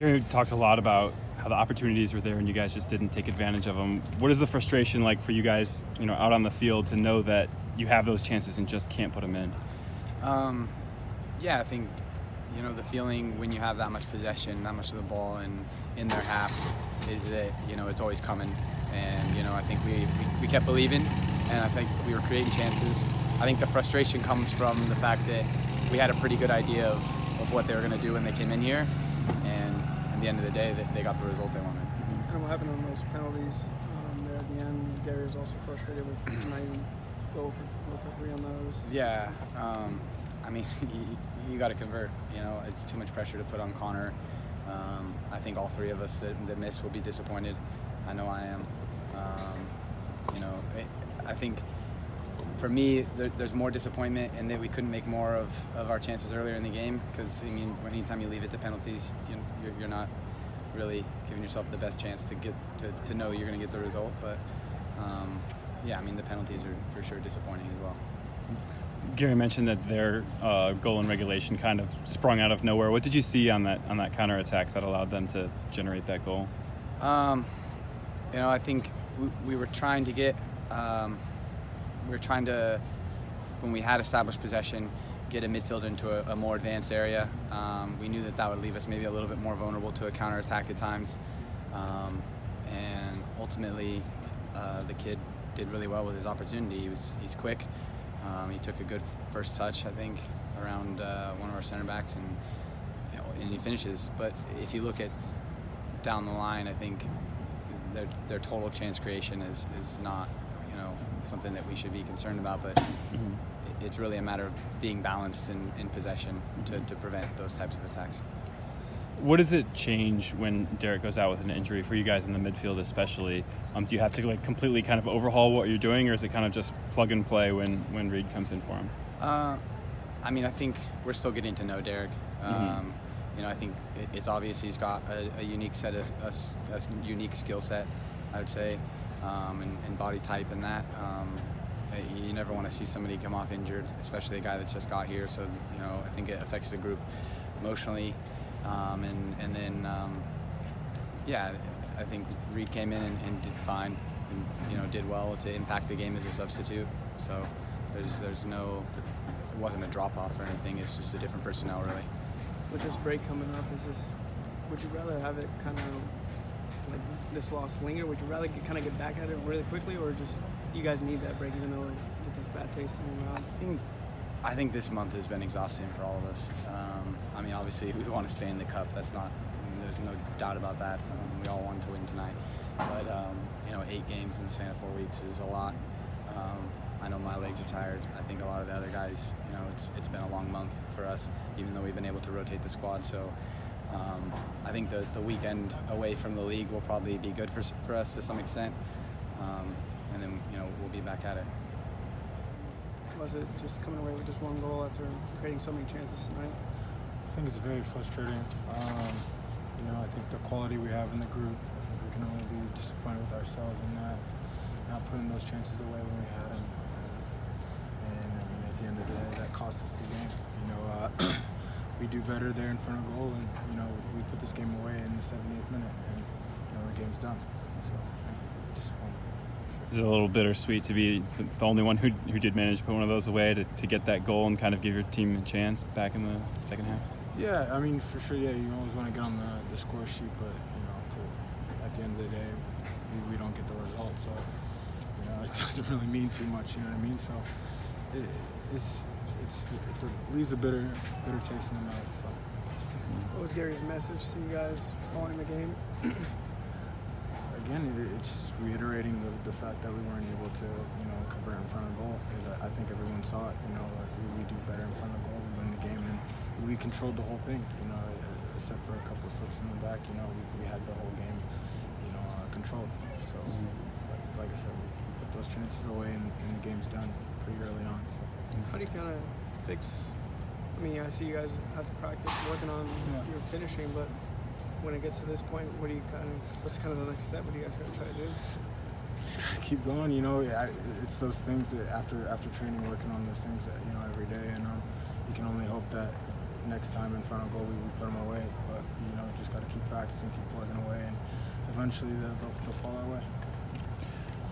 You talked a lot about how the opportunities were there and you guys just didn't take advantage of them. What is the frustration like for you guys, out on the field to know that you have those chances and just can't put them in? Yeah, I think, the feeling when you have that much possession, that much of the ball in their half is that, it's always coming. And, I think we kept believing, and I think we were creating chances. I think the frustration comes from the fact that we had a pretty good idea of what they were going to do when they came in here. And at the end of the day, they got the result they wanted. And what happened on those penalties there at the end? Gary was also frustrated with not even go for 3 on those. Yeah, I mean, you got to convert. It's too much pressure to put on Connor. I think all 3 of us that miss will be disappointed. I know I am. I think for me, there's more disappointment in that we couldn't make more of our chances earlier in the game. Because anytime you leave it to penalties, you're not really giving yourself the best chance to know you're going to get the result. But the penalties are for sure disappointing as well. Gary mentioned that their goal in regulation kind of sprung out of nowhere. What did you see on that counterattack that allowed them to generate that goal? I think we were trying to get. When we had established possession, get a midfielder into a more advanced area. We knew that would leave us maybe a little bit more vulnerable to a counterattack at times. And ultimately, the kid did really well with his opportunity. He's quick. He took a good first touch, I think, around one of our center backs, and he finishes. But if you look at down the line, I think their total chance creation is not, something that we should be concerned about. But it's really a matter of being balanced in possession to prevent those types of attacks. What does it change when Derek goes out with an injury for you guys in the midfield, especially? Do you have to completely kind of overhaul what you're doing, or is it kind of just plug and play when Reed comes in for him? I think we're still getting to know Derek. I think it's obvious he's got a unique set, a unique skill set, I would say, and body type and that. You never want to see somebody come off injured, especially a guy that's just got here. So, I think it affects the group emotionally. I think Reed came in and did fine, and did well to impact the game as a substitute. So there's no, it wasn't a drop off or anything. It's just a different personnel, really. With this break coming up, would you rather have it kind of like this loss linger? Would you rather get back at it really quickly, or just you guys need that break even though with this bad taste in your mouth? I think this month has been exhausting for all of us. Obviously we want to stay in the cup. There's no doubt about that. We all want to win tonight. But 8 games in the span of 4 weeks is a lot. I know my legs are tired. I think a lot of the other guys, it's been a long month for us, even though we've been able to rotate the squad. So I think the weekend away from the league will probably be good for us to some extent. And then, we'll be back at it. Was it just coming away with just 1 goal after creating so many chances tonight? I think it's very frustrating. I think the quality we have in the group, we can only be disappointed with ourselves in not putting those chances away when we had them. And at the end of the day, that cost us the game. We do better there in front of goal, and we put this game away in the 78th minute, and the game's done. So I'm disappointed. Is it a little bittersweet to be the only one who did manage to put one of those away to get that goal and kind of give your team a chance back in the second half? Yeah, for sure. Yeah, you always want to get on the score sheet, but at the end of the day, we don't get the result. So it doesn't really mean too much. You know what I mean? So it leaves a bitter taste in the mouth. So. What was Gary's message to you guys following the game? Again, it's just reiterating the fact that we weren't able to, convert in front of goal, because I think everyone saw it. We do better in front of goal, we win the game, and we controlled the whole thing. Except for a couple of slips in the back, we had the whole game, controlled. So, like I said, we put those chances away, and the game's done pretty early on. So. How do you kind of fix? I see you guys have to practice working on your finishing, but when it gets to this point, what's kind of the next step? What are you guys going to try to do? Just gotta keep going, it's those things that after training, working on those things that, every day, and you can only hope that next time in front of goal we put them away. But you know, just got to keep practicing, keep plugging away, and eventually they'll fall our way.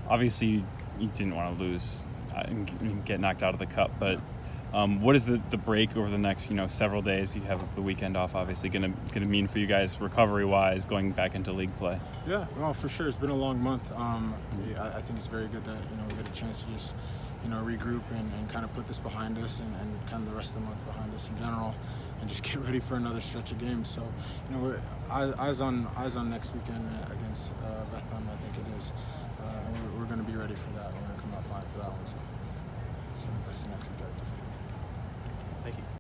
Obviously, you didn't want to lose and get knocked out of the cup, but what is the break over the next several days? You have the weekend off, obviously, gonna mean for you guys recovery wise, going back into league play? Yeah, well, for sure. It's been a long month. I think it's very good that we get a chance to just regroup and kind of put this behind us and kind of the rest of the month behind us in general, and just get ready for another stretch of games. So we're eyes on next weekend against Bethlehem, I think it is. We're going to be ready for that. We're going to come out fine for that one. So that's the next objective. Thank you.